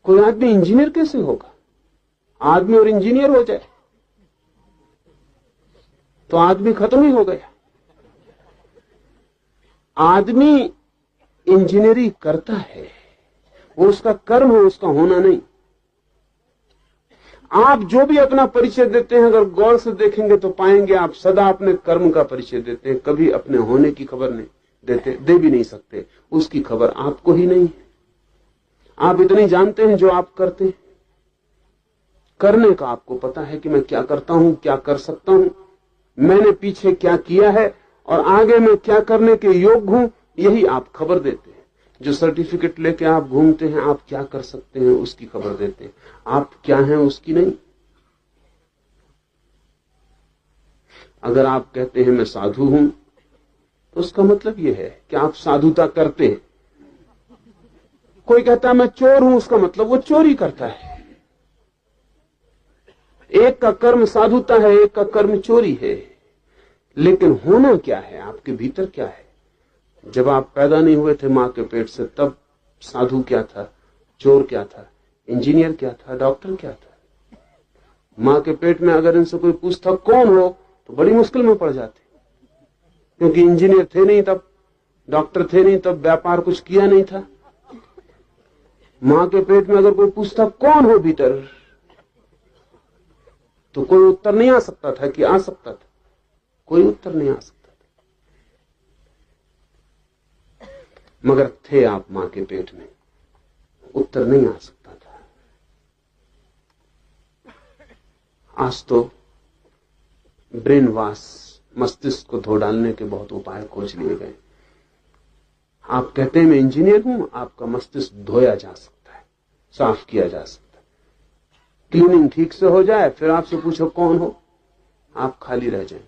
कोई आदमी इंजीनियर कैसे होगा? आदमी और इंजीनियर हो जाए तो आदमी खत्म ही हो गया। आदमी इंजीनियरिंग करता है, वो उसका कर्म है, उसका होना नहीं। आप जो भी अपना परिचय देते हैं, अगर गौर से देखेंगे तो पाएंगे आप सदा अपने कर्म का परिचय देते हैं, कभी अपने होने की खबर नहीं देते, दे भी नहीं सकते। उसकी खबर आपको ही नहीं है। आप इतने जानते हैं जो आप करते हैं, करने का आपको पता है कि मैं क्या करता हूं, क्या कर सकता हूं, मैंने पीछे क्या किया है और आगे मैं क्या करने के योग्य हूं, यही आप खबर देते हैं। जो सर्टिफिकेट लेके आप घूमते हैं, आप क्या कर सकते हैं उसकी खबर देते हैं, आप क्या हैं उसकी नहीं। अगर आप कहते हैं मैं साधु हूं, तो उसका मतलब यह है कि आप साधुता करते हैं। कोई कहता है मैं चोर हूं, उसका मतलब वो चोरी करता है। एक का कर्म साधुता है, एक का कर्म चोरी है। लेकिन होना क्या है, आपके भीतर क्या है? जब आप पैदा नहीं हुए थे मां के पेट से, तब साधु क्या था, चोर क्या था, इंजीनियर क्या था, डॉक्टर क्या था? मां के पेट में अगर इनसे कोई पूछता कौन हो, तो बड़ी मुश्किल में पड़ जाते, क्योंकि इंजीनियर थे नहीं तब, डॉक्टर थे नहीं तब, व्यापार कुछ किया नहीं था। मां के पेट में अगर कोई पूछता कौन हो भीतर, तो कोई उत्तर नहीं आ सकता था कि आ सकता था, कोई उत्तर नहीं आ सकता था। मगर थे आप मां के पेट में, उत्तर नहीं आ सकता था। आज तो ब्रेन वॉश, मस्तिष्क को धो डालने के बहुत उपाय खोज लिए गए। आप कहते हैं मैं इंजीनियर हूं, आपका मस्तिष्क धोया जा सकता है, साफ किया जा सकता है। क्लीनिंग ठीक से हो जाए, फिर आपसे पूछो कौन हो, आप खाली रह जाएं।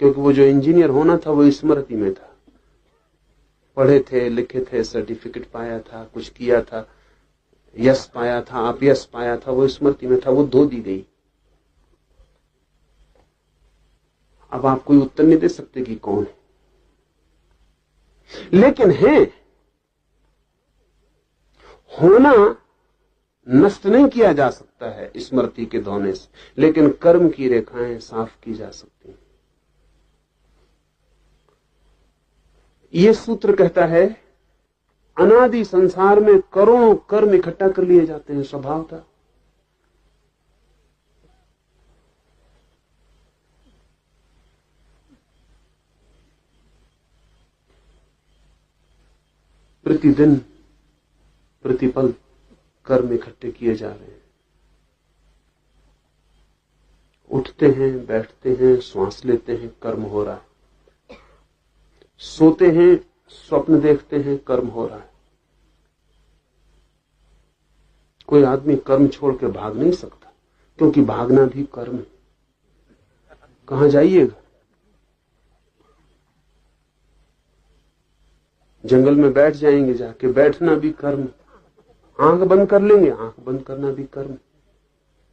क्योंकि वो जो इंजीनियर होना था वो स्मृति में था, पढ़े थे, लिखे थे, सर्टिफिकेट पाया था, कुछ किया था, यश पाया था, आप यश पाया था, वो स्मृति में था, वो धो दी गई। अब आप कोई उत्तर नहीं दे सकते कि कौन है, लेकिन है। होना नष्ट नहीं किया जा सकता है स्मृति के धोने से, लेकिन कर्म की रेखाएं साफ की जा सकती हैं। यह सूत्र कहता है अनादि संसार में करोड़ों कर्म इकट्ठा कर लिए जाते हैं स्वभावतः। प्रतिदिन प्रतिपल कर्म इकट्ठे किए जा रहे हैं। उठते हैं, बैठते हैं, श्वास लेते हैं, कर्म हो रहा है। सोते हैं, स्वप्न देखते हैं, कर्म हो रहा है। कोई आदमी कर्म छोड़ के भाग नहीं सकता, क्योंकि भागना भी कर्म है। कहां जाइएगा? जंगल में बैठ जाएंगे, जाके बैठना भी कर्म। आंख बंद कर लेंगे, आंख बंद करना भी कर्म।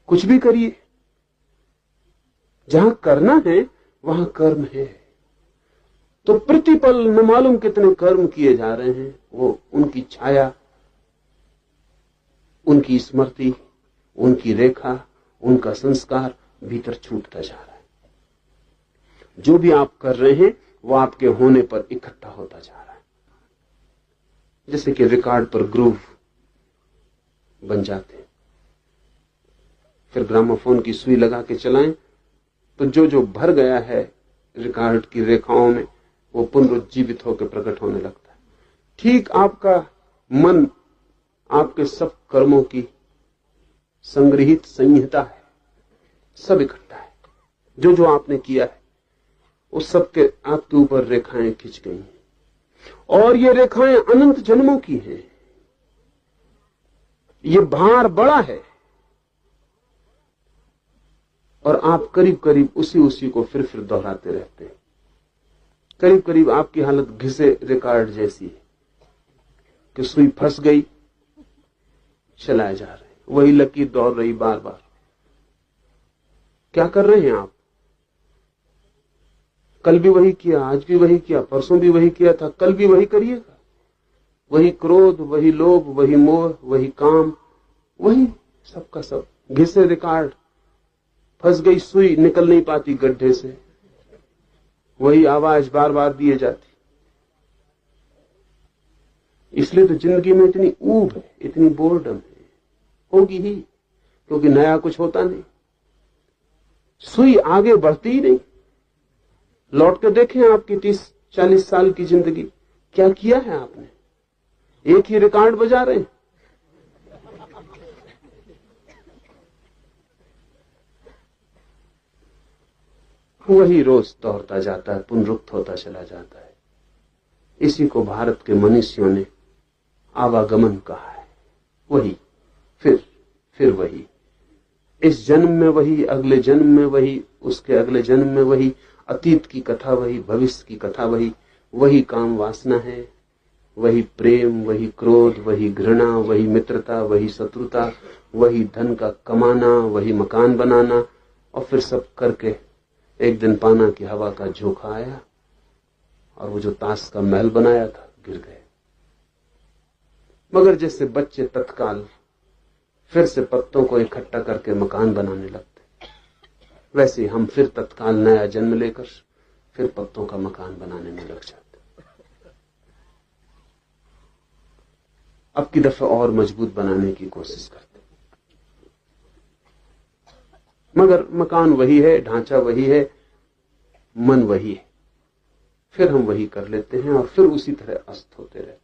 कुछ भी करिए, जहां करना है वहां कर्म है। तो प्रतिपल न मालूम कितने कर्म किए जा रहे हैं, वो उनकी छाया, उनकी स्मृति, उनकी रेखा, उनका संस्कार भीतर छूटता जा रहा है। जो भी आप कर रहे हैं वो आपके होने पर इकट्ठा होता जा रहा है। जैसे कि रिकॉर्ड पर ग्रूव बन जाते हैं, फिर ग्रामोफोन की सुई लगा के चलाएं तो जो जो भर गया है रिकॉर्ड की रेखाओं में, वो पुनरुज्जीवित होकर प्रकट होने लगता है। ठीक आपका मन आपके सब कर्मों की संग्रहित संहिता है, सब इकट्ठा है। जो जो आपने किया है उस सब के आपके ऊपर रेखाएं खिंच गई हैं, और ये रेखाएं अनंत जन्मों की हैं। ये भार बड़ा है, और आप करीब करीब उसी को फिर दोहराते रहते हैं। करीब करीब आपकी हालत घिसे रिकॉर्ड जैसी है कि सुई फंस गई, चलाए जा रहे, वही लकीर दौड़ रही बार बार। क्या कर रहे हैं आप? कल भी वही किया, आज भी वही किया, परसों भी वही किया था, कल भी वही करिएगा। वही क्रोध, वही लोभ, वही मोह, वही काम, वही सबका सब। घिसे रिकॉर्ड, फंस गई सुई, निकल नहीं पाती गड्ढे से, वही आवाज बार बार दिए जाती। इसलिए तो जिंदगी में इतनी ऊब है, इतनी बोर्डम है, होगी ही, क्योंकि नया कुछ होता नहीं। सुई आगे बढ़ती ही नहीं। लौट के देखें आपकी 30-40 साल की जिंदगी, क्या किया है आपने? एक ही रिकॉर्ड बजा रहे हैं। वही रोज दोहरता जाता है, पुनरुक्त होता चला जाता है। इसी को भारत के मनुष्यों ने आवागमन कहा है। वही, फिर वही, इस जन्म में वही, अगले जन्म में वही, उसके अगले जन्म में वही, अतीत की कथा वही, भविष्य की कथा वही। वही काम वासना है, वही प्रेम, वही क्रोध, वही घृणा, वही मित्रता, वही शत्रुता, वही धन का कमाना, वही मकान बनाना, और फिर सब करके एक दिन पाना कि हवा का झोंका आया और वो जो ताश का महल बनाया था गिर गए। मगर जैसे बच्चे तत्काल फिर से पत्तों को इकट्ठा करके मकान बनाने लगते, वैसे हम फिर तत्काल नया जन्म लेकर फिर पत्तों का मकान बनाने में लग जाते। अब की दफा और मजबूत बनाने की कोशिश करते, मगर मकान वही है, ढांचा वही है, मन वही है। फिर हम वही कर लेते हैं और फिर उसी तरह अस्त होते रहते हैं।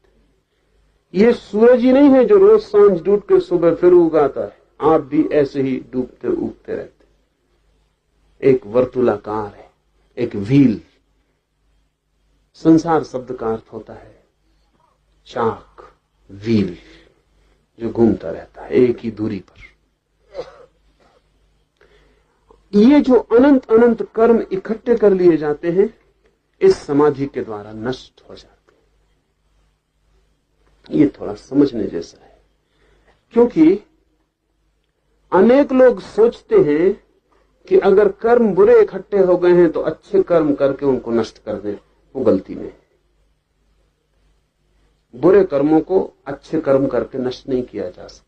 ये सूरज ही नहीं है जो रोज सांझ डूब के सुबह फिर उगाता है, आप भी ऐसे ही डूबते उगते रहते। एक वर्तुलाकार है, एक व्हील। संसार शब्द का अर्थ होता है चाक, व्हील, जो घूमता रहता है एक ही दूरी पर। ये जो अनंत अनंत कर्म इकट्ठे कर लिए जाते हैं, इस समाधि के द्वारा नष्ट हो जाते हैं। ये थोड़ा समझने जैसा है, क्योंकि अनेक लोग सोचते हैं कि अगर कर्म बुरे इकट्ठे हो गए हैं तो अच्छे कर्म करके उनको नष्ट कर दें। वो गलती में है। बुरे कर्मों को अच्छे कर्म करके नष्ट नहीं किया जा सकता।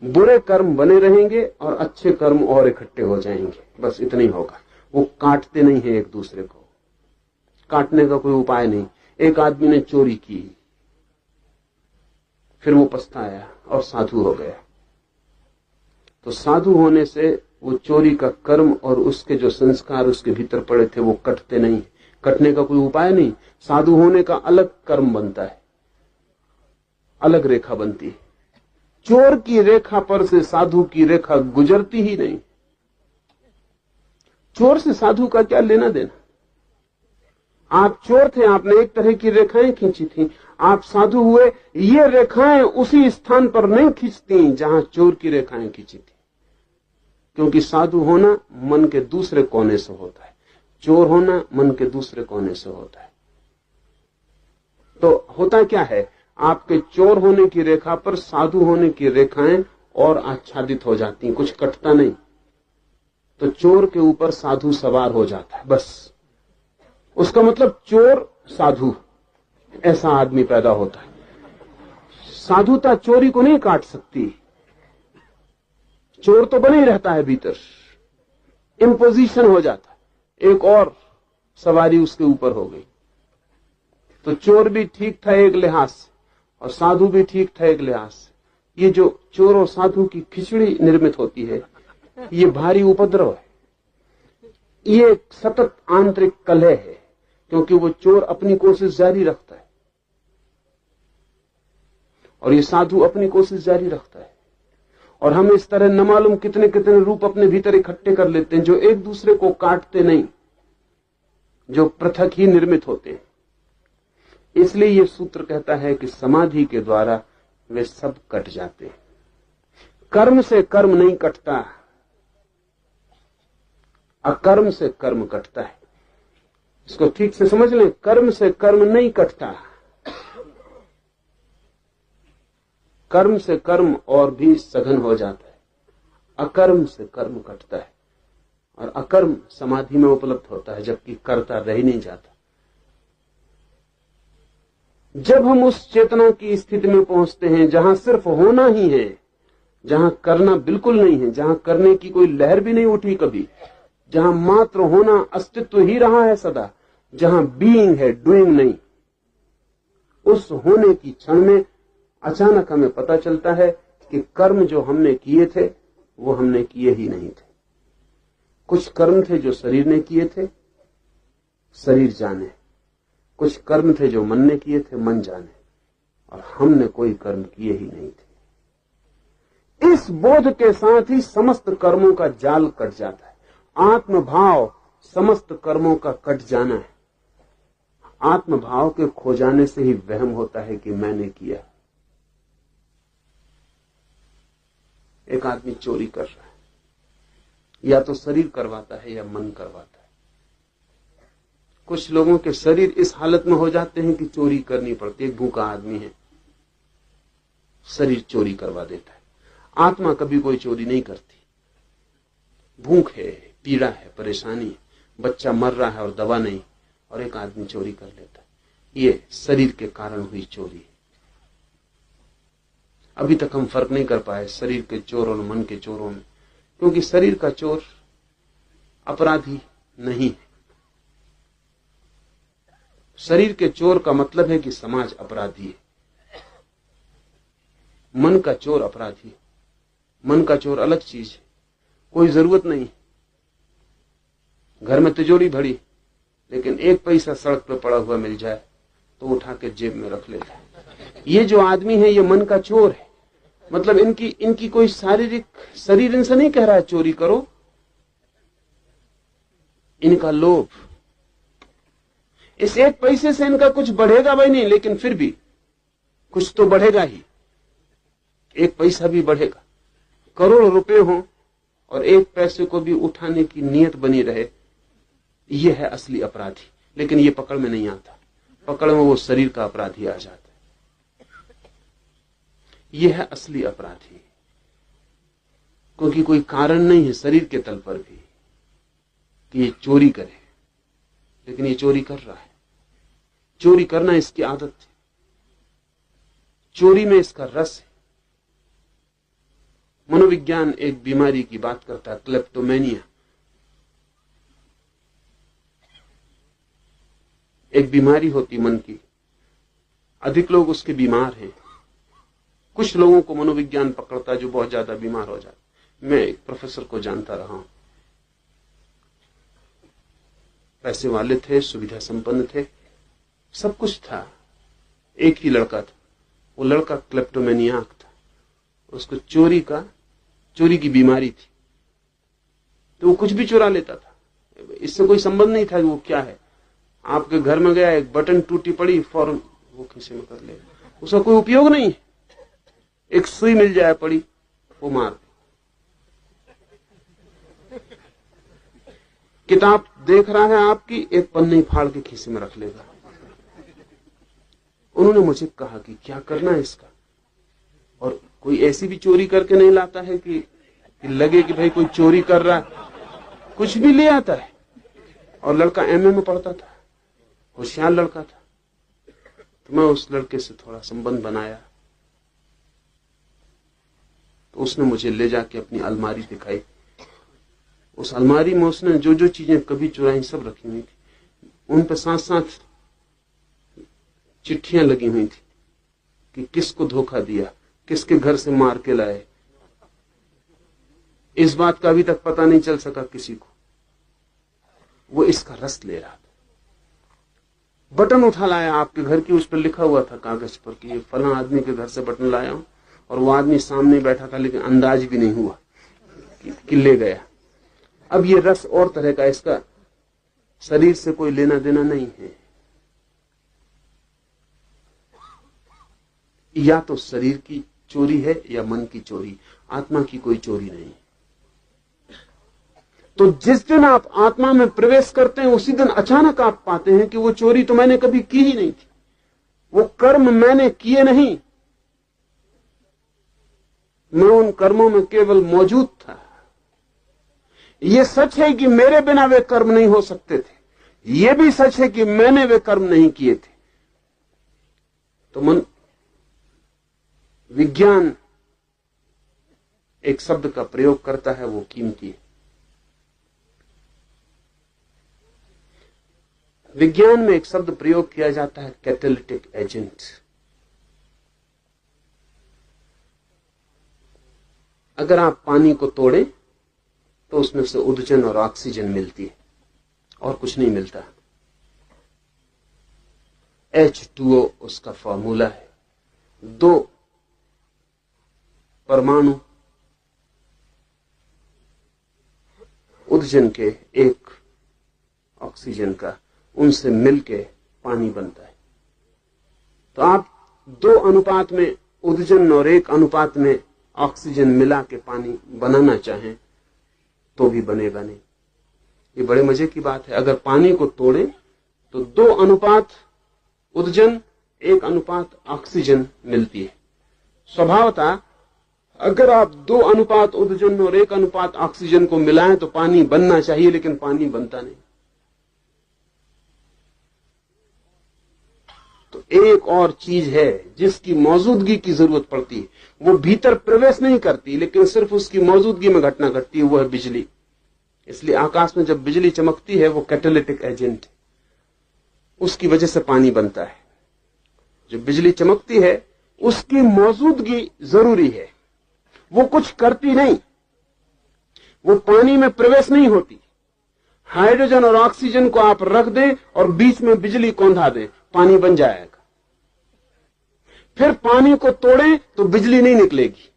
बुरे कर्म बने रहेंगे और अच्छे कर्म और इकट्ठे हो जाएंगे, बस इतना ही होगा। वो काटते नहीं है एक दूसरे को, काटने का कोई उपाय नहीं। एक आदमी ने चोरी की, फिर वो पछताया और साधु हो गया, तो साधु होने से वो चोरी का कर्म और उसके जो संस्कार उसके भीतर पड़े थे वो कटते नहीं। कटने का कोई उपाय नहीं। साधु होने का अलग कर्म बनता है, अलग रेखा बनती है। चोर की रेखा पर से साधु की रेखा गुजरती ही नहीं। चोर से साधु का क्या लेना देना? आप चोर थे, आपने एक तरह की रेखाएं खींची थी। आप साधु हुए, ये रेखाएं उसी स्थान पर नहीं खींचती जहां चोर की रेखाएं खींची थी, क्योंकि साधु होना मन के दूसरे कोने से होता है, चोर होना मन के दूसरे कोने से होता है। तो होता क्या है, आपके चोर होने की रेखा पर साधु होने की रेखाएं और आच्छादित हो जाती हैं, कुछ कटता नहीं। तो चोर के ऊपर साधु सवार हो जाता है, बस। उसका मतलब चोर साधु, ऐसा आदमी पैदा होता है। साधुता चोरी को नहीं काट सकती। चोर तो बने ही रहता है भीतर, इम्पोजिशन हो जाता है, एक और सवारी उसके ऊपर हो गई। तो चोर भी ठीक था एक लिहाज से और साधु भी ठीक था एक लिहाज से। ये जो चोर और साधु की खिचड़ी निर्मित होती है, ये भारी उपद्रव है। ये एक सतत आंतरिक कलह है, क्योंकि वो चोर अपनी कोशिश जारी रखता है और ये साधु अपनी कोशिश जारी रखता है। और हम इस तरह न मालूम कितने कितने रूप अपने भीतर इकट्ठे कर लेते हैं, जो एक दूसरे को काटते नहीं, जो पृथक ही निर्मित होते हैं। इसलिए ये सूत्र कहता है कि समाधि के द्वारा वे सब कट जाते हैं। कर्म से कर्म नहीं कटता, अकर्म से कर्म कटता है। इसको ठीक से समझ लें, कर्म से कर्म नहीं कटता। कर्म से कर्म और भी सघन हो जाता है, अकर्म से कर्म कटता है। और अकर्म समाधि में उपलब्ध होता है, जबकि कर्ता रह ही नहीं जाता। जब हम उस चेतना की स्थिति में पहुंचते हैं जहां सिर्फ होना ही है, जहां करना बिल्कुल नहीं है, जहां करने की कोई लहर भी नहीं उठी कभी, जहां मात्र होना अस्तित्व ही रहा है सदा, जहां बीइंग है, डूइंग नहीं, उस होने की क्षण में अचानक हमें पता चलता है कि कर्म जो हमने किए थे वो हमने किए ही नहीं थे। कुछ कर्म थे जो शरीर ने किए थे, शरीर जाने। कुछ कर्म थे जो मन ने किए थे, मन जाने। और हमने कोई कर्म किए ही नहीं थे। इस बोध के साथ ही समस्त कर्मों का जाल कट जाता है। आत्मभाव समस्त कर्मों का कट जाना है। आत्मभाव के खो जाने से ही वहम होता है कि मैंने किया। एक आदमी चोरी कर रहा है, या तो शरीर करवाता है या मन करवाता है। कुछ लोगों के शरीर इस हालत में हो जाते हैं कि चोरी करनी पड़ती है। एक भूखा आदमी है, शरीर चोरी करवा देता है। आत्मा कभी कोई चोरी नहीं करती। भूख है, पीड़ा है, परेशानी है, बच्चा मर रहा है और दवा नहीं, और एक आदमी चोरी कर लेता है। ये शरीर के कारण हुई चोरी है। अभी तक हम फर्क नहीं कर पाए शरीर के चोर और मन के चोरों में, क्योंकि शरीर का चोर अपराधी नहीं है। शरीर के चोर का मतलब है कि समाज अपराधी है। मन का चोर अपराधी है। मन का चोर अलग चीज है। कोई जरूरत नहीं, घर में तिजोरी भरी, लेकिन एक पैसा सड़क पर पड़ा हुआ मिल जाए तो उठा के जेब में रख लेता है। ये जो आदमी है ये मन का चोर है। मतलब इनकी कोई शारीरिक शरीर इनसे नहीं कह रहा है चोरी करो। इनका लोभ, इस एक पैसे से इनका कुछ बढ़ेगा भाई नहीं, लेकिन फिर भी कुछ तो बढ़ेगा ही। एक पैसा भी बढ़ेगा। करोड़ रुपए हो और एक पैसे को भी उठाने की नीयत बनी रहे, यह है असली अपराधी। लेकिन ये पकड़ में नहीं आता। पकड़ में वो शरीर का अपराधी आ जाता है। यह है असली अपराधी, क्योंकि कोई कारण नहीं है शरीर के तल पर भी कि ये चोरी करे, लेकिन ये चोरी कर रहा है। चोरी करना इसकी आदत है। चोरी में इसका रस है। मनोविज्ञान एक बीमारी की बात करता है, क्लेप्टोमेनिया। एक बीमारी होती मन की। अधिक लोग उसके बीमार हैं। कुछ लोगों को मनोविज्ञान पकड़ता है जो बहुत ज्यादा बीमार हो जाते। मैं एक प्रोफेसर को जानता रहा हूं, पैसे वाले थे, सुविधा संपन्न थे, सब कुछ था। एक ही लड़का था। वो लड़का क्लेप्टोमेनियाक था। उसको चोरी की बीमारी थी, तो वो कुछ भी चुरा लेता था। इससे कोई संबंध नहीं था कि वो क्या है। आपके घर में गया, एक बटन टूटी पड़ी, फौरन वो खीसे में कर लेगा। उसका कोई उपयोग नहीं है। एक सुई मिल जाए पड़ी, वो मार। किताब देख रहा है आपकी, एक पन्नी फाड़ के खीसे में रख लेगा। उन्होंने मुझे कहा कि क्या करना है इसका। और कोई ऐसी भी चोरी करके नहीं लाता है कि लगे कि भाई कोई चोरी कर रहा है। कुछ भी ले आता है। और लड़का एमए में पढ़ता था, होशियार लड़का था। तो मैं उस लड़के से थोड़ा संबंध बनाया, तो उसने मुझे ले जाके अपनी अलमारी दिखाई। उस अलमारी में उसने जो जो चीजें कभी चुराई सब रखी हुई थी। उन पर साथ साथ चिट्ठियां लगी हुई थी कि किसको धोखा दिया, किसके घर से मार के लाए। इस बात का अभी तक पता नहीं चल सका किसी को। वो इसका रस ले रहा था। बटन उठा लाया आपके घर की, उस पर लिखा हुआ था कागज पर कि ये फलां आदमी के घर से बटन लाया हूं। और वो आदमी सामने बैठा था, लेकिन अंदाज भी नहीं हुआ कि ले गया। अब ये रस और तरह का, इसका शरीर से कोई लेना देना नहीं है। या तो शरीर की चोरी है या मन की चोरी। आत्मा की कोई चोरी नहीं। तो जिस दिन आप आत्मा में प्रवेश करते हैं, उसी दिन अचानक आप पाते हैं कि वो चोरी तो मैंने कभी की ही नहीं थी। वो कर्म मैंने किए नहीं, मैं उन कर्मों में केवल मौजूद था। यह सच है कि मेरे बिना वे कर्म नहीं हो सकते थे। यह भी सच है कि मैंने वे कर्म नहीं किए थे। तो मन विज्ञान एक शब्द का प्रयोग करता है, वो कीमती है। विज्ञान में एक शब्द प्रयोग किया जाता है, कैटालिटिक एजेंट। अगर आप पानी को तोड़ें तो उसमें से उदजन और ऑक्सीजन मिलती है और कुछ नहीं मिलता। H2O उसका फॉर्मूला है। 2 परमाणु उदजन के, 1 ऑक्सीजन का, उनसे मिलके पानी बनता है। तो आप 2 अनुपात में उदजन और 1 अनुपात में ऑक्सीजन मिला के पानी बनाना चाहें तो भी बनेगा नहीं। ये बड़े मजे की बात है। अगर पानी को तोड़े तो 2 अनुपात उदजन, 1 अनुपात ऑक्सीजन मिलती है। स्वभावतः अगर आप 2 अनुपात उदजन और 1 अनुपात ऑक्सीजन को मिलाएं तो पानी बनना चाहिए, लेकिन पानी बनता नहीं। तो एक और चीज है जिसकी मौजूदगी की जरूरत पड़ती है, वो भीतर प्रवेश नहीं करती, लेकिन सिर्फ उसकी मौजूदगी में घटना घटती है, वो है बिजली। इसलिए आकाश में जब बिजली चमकती है वो कैटालिटिक एजेंट है, उसकी वजह से पानी बनता है। जो बिजली चमकती है उसकी मौजूदगी जरूरी है, वो कुछ करती नहीं, वो पानी में प्रवेश नहीं होती। हाइड्रोजन और ऑक्सीजन को आप रख दें और बीच में बिजली कौंधा दें, पानी बन जाएगा। फिर पानी को तोड़ें तो बिजली नहीं निकलेगी,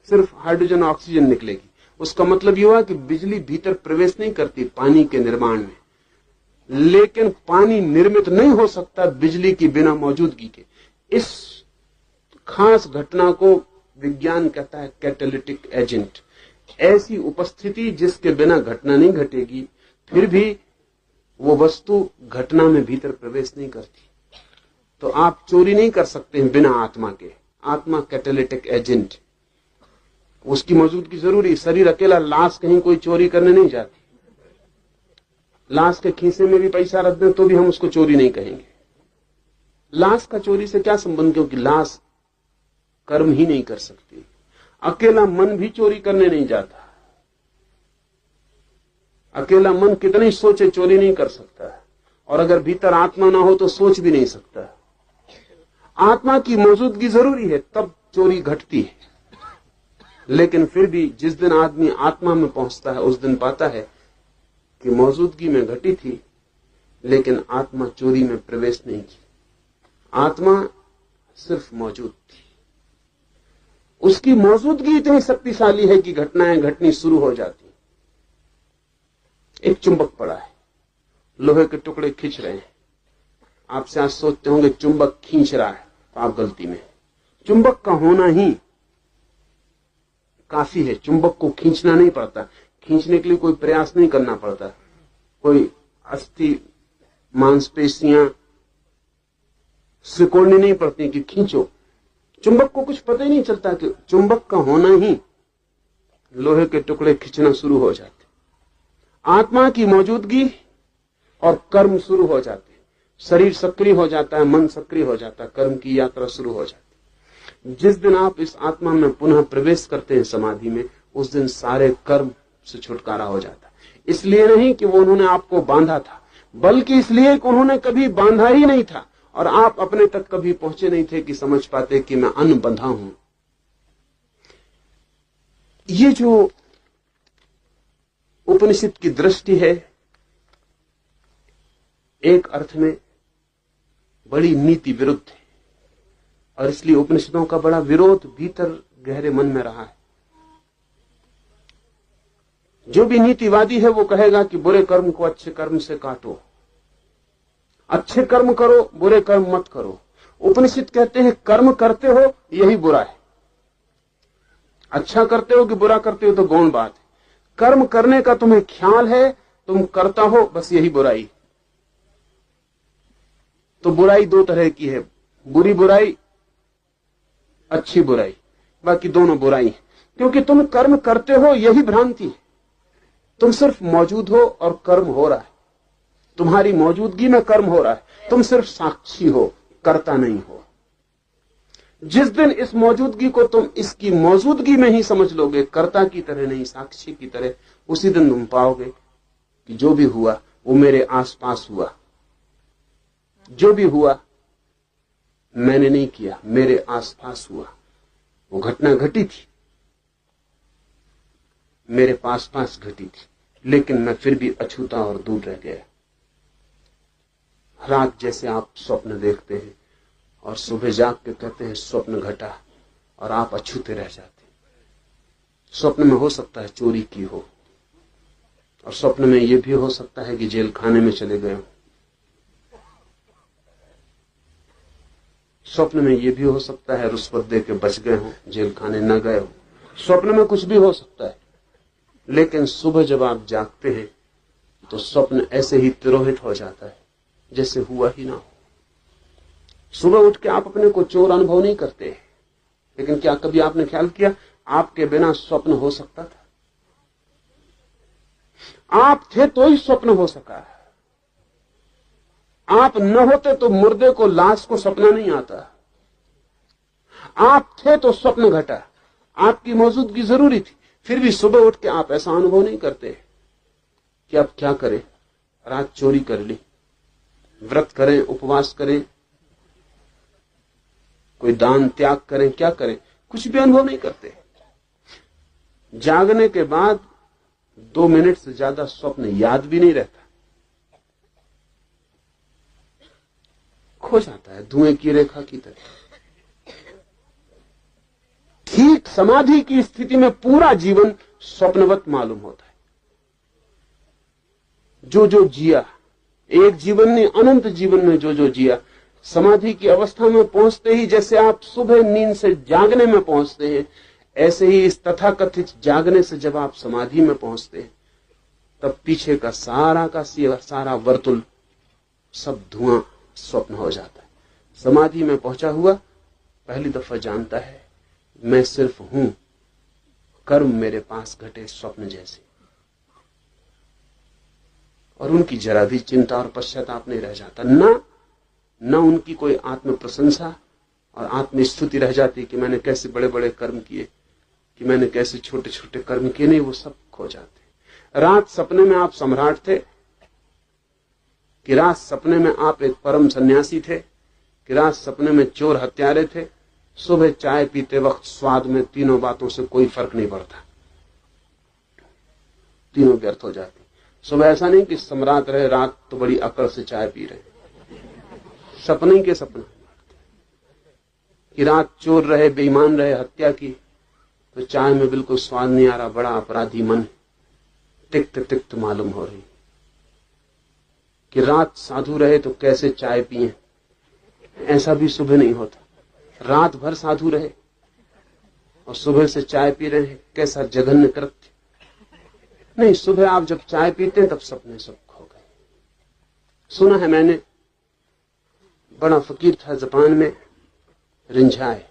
सिर्फ हाइड्रोजन और ऑक्सीजन निकलेगी। उसका मतलब यह हुआ कि बिजली भीतर प्रवेश नहीं करती पानी के निर्माण में, लेकिन पानी निर्मित नहीं हो सकता बिजली की बिना मौजूदगी के। इस खास घटना को विज्ञान कहता है कैटालिटिक एजेंट। ऐसी उपस्थिति जिसके बिना घटना नहीं घटेगी, फिर भी वो वस्तु घटना में भीतर प्रवेश नहीं करती। तो आप चोरी नहीं कर सकते हैं बिना आत्मा के। आत्मा कैटालिटिक एजेंट, उसकी मौजूदगी जरूरी। शरीर अकेला, लाश कहीं कोई चोरी करने नहीं जाती। लाश के खीसे में भी पैसा रख दें तो भी हम उसको चोरी नहीं कहेंगे। लाश का चोरी से क्या संबंध, क्योंकि लाश कर्म ही नहीं कर सकती। अकेला मन भी चोरी करने नहीं जाता। अकेला मन कितनी सोचे चोरी नहीं कर सकता, और अगर भीतर आत्मा ना हो तो सोच भी नहीं सकता। आत्मा की मौजूदगी जरूरी है, तब चोरी घटती है। लेकिन फिर भी जिस दिन आदमी आत्मा में पहुंचता है उस दिन पाता है कि मौजूदगी में घटी थी, लेकिन आत्मा चोरी में प्रवेश नहीं की। आत्मा सिर्फ मौजूद थी। उसकी मौजूदगी इतनी शक्तिशाली है कि घटनाएं घटनी शुरू हो जाती। एक चुंबक पड़ा है, लोहे के टुकड़े खींच रहे हैं। आपसे आज सोचते होंगे चुंबक खींच रहा है, तो आप गलती में। चुंबक का होना ही काफी है, चुंबक को खींचना नहीं पड़ता। खींचने के लिए कोई प्रयास नहीं करना पड़ता, कोई अस्थि मांसपेशियां सिकोड़नी नहीं पड़ती कि खींचो। चुंबक को कुछ पता ही नहीं चलता कि चुंबक का होना ही लोहे के टुकड़े खींचना शुरू हो जाते। आत्मा की मौजूदगी और कर्म शुरू हो जाते। शरीर सक्रिय हो जाता है, मन सक्रिय हो जाता है, कर्म की यात्रा शुरू हो जाती। जिस दिन आप इस आत्मा में पुनः प्रवेश करते हैं समाधि में, उस दिन सारे कर्म से छुटकारा हो जाता है। इसलिए नहीं कि वो उन्होंने आपको बांधा था, बल्कि इसलिए कि उन्होंने कभी बांधा ही नहीं था और आप अपने तक कभी पहुंचे नहीं थे कि समझ पाते कि मैं अनबंधा हूं। ये जो उपनिषद की दृष्टि है, एक अर्थ में बड़ी नीति विरुद्ध है, और इसलिए उपनिषदों का बड़ा विरोध भीतर गहरे मन में रहा है। जो भी नीतिवादी है वो कहेगा कि बुरे कर्म को अच्छे कर्म से काटो, अच्छे कर्म करो, बुरे कर्म मत करो। उपनिषद कहते हैं कर्म करते हो यही बुरा है। अच्छा करते हो कि बुरा करते हो तो गौण बात है। कर्म करने का तुम्हें ख्याल है, तुम करता हो, बस यही बुराई। तो बुराई 2 तरह की है, बुरी बुराई, अच्छी बुराई। बाकी दोनों बुराई, क्योंकि तुम कर्म करते हो यही भ्रांति है। तुम सिर्फ मौजूद हो और कर्म हो रहा है। तुम्हारी मौजूदगी में कर्म हो रहा है, तुम सिर्फ साक्षी हो, करता नहीं हो। जिस दिन इस मौजूदगी को तुम इसकी मौजूदगी में ही समझ लोगे, कर्ता की तरह नहीं, साक्षी की तरह, उसी दिन तुम पाओगे कि जो भी हुआ वो मेरे आसपास हुआ। जो भी हुआ मैंने नहीं किया, मेरे आसपास हुआ। वो घटना घटी थी, मेरे पास पास घटी थी, लेकिन मैं फिर भी अछूता और दूर रह गया। रात जैसे आप स्वप्न देखते हैं और सुबह जाग के कहते हैं स्वप्न घटा, और आप अछूते रह जाते। स्वप्न में हो सकता है चोरी की हो, और स्वप्न में यह भी हो सकता है कि जेल खाने में चले गए हो। स्वप्न में यह भी हो सकता है रुष्वत दे के बच गए हो, जेल खाने न गए हो। स्वप्न में कुछ भी हो सकता है, लेकिन सुबह जब आप जागते हैं तो स्वप्न ऐसे ही तिरोहित हो जाता है जैसे हुआ ही ना हो। सुबह उठ के आप अपने को चोर अनुभव नहीं करते, लेकिन क्या कभी आपने ख्याल किया आपके बिना स्वप्न हो सकता था? आप थे तो ही स्वप्न हो सका। आप न होते तो मुर्दे को, लाश को सपना नहीं आता। आप थे तो स्वप्न घटा, आपकी मौजूदगी जरूरी थी, फिर भी सुबह उठ के आप ऐसा अनुभव नहीं करते कि आप क्या करें, रात चोरी कर ली, व्रत करें, उपवास करें, कोई दान त्याग करें, क्या करें, कुछ भी अनुभव नहीं करते। जागने के बाद 2 मिनट से ज्यादा स्वप्न याद भी नहीं रहता, खो जाता है धुएं की रेखा की तरह। ठीक समाधि की स्थिति में पूरा जीवन स्वप्नवत मालूम होता है। जो जो जिया, एक जीवन ने अनंत जीवन में जो जो जिया, समाधि की अवस्था में पहुंचते ही जैसे आप सुबह नींद से जागने में पहुंचते हैं, ऐसे ही इस तथाकथित जागने से जब आप समाधि में पहुंचते हैं, तब पीछे का सारा वर्तुल सब धुआं स्वप्न हो जाता है। समाधि में पहुंचा हुआ पहली दफा जानता है मैं सिर्फ हूं, कर्म मेरे पास घटे स्वप्न जैसे, और उनकी जरा भी चिंता और पश्चाताप नहीं रह जाता। न उनकी कोई आत्म प्रशंसा और आत्मस्तुति रह जाती कि मैंने कैसे बड़े बड़े कर्म किए, कि मैंने कैसे छोटे छोटे कर्म किए, नहीं, वो सब खो जाते। रात सपने में आप सम्राट थे, कि रात सपने में आप एक परम सन्यासी थे, कि रात सपने में चोर हत्यारे थे, सुबह चाय पीते वक्त स्वाद में तीनों बातों से कोई फर्क नहीं पड़ता, तीनों व्यर्थ हो जाती। सुबह ऐसा नहीं कि सम्राट रहे, रात तो बड़ी अकड़ से चाय पी रहे, सपने के सपना। कि रात चोर रहे, बेईमान रहे, हत्या की, तो चाय में बिल्कुल स्वाद नहीं आ रहा, बड़ा अपराधी मन, तिक्त तिक्त मालूम हो रही। कि रात साधु रहे तो कैसे चाय पिए, ऐसा भी सुबह नहीं होता। रात भर साधु रहे और सुबह से चाय पी रहे हैं, कैसा जघन्य कृत्य। नहीं, सुबह आप जब चाय पीते हैं तब सपने सब खो गए। सुना है मैंने, बड़ा फकीर था जापान में, रिंझाए,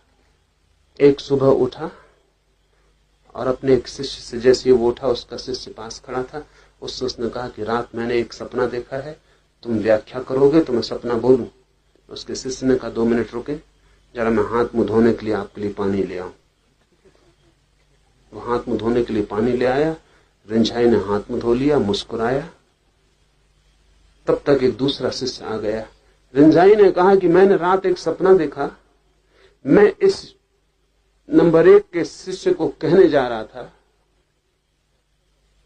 एक सुबह उठा और अपने एक शिष्य से, जैसे वो उठा उसका शिष्य पास खड़ा था, उससे उसने कहा कि रात मैंने एक सपना देखा है, तुम व्याख्या करोगे तो मैं सपना बोलूं। उसके शिष्य ने कहा 2 मिनट रुके, जरा मैं हाथ मुंह धोने के लिए आपके लिए पानी ले आऊं। वो हाथ मुंह धोने के लिए पानी ले आया, रिंझाई ने हाथ मुंह धो लिया, मुस्कुराया। तब तक एक दूसरा शिष्य आ गया। रिंझाई ने कहा कि मैंने रात एक सपना देखा, मैं इस नंबर 1 के शिष्य को कहने जा रहा था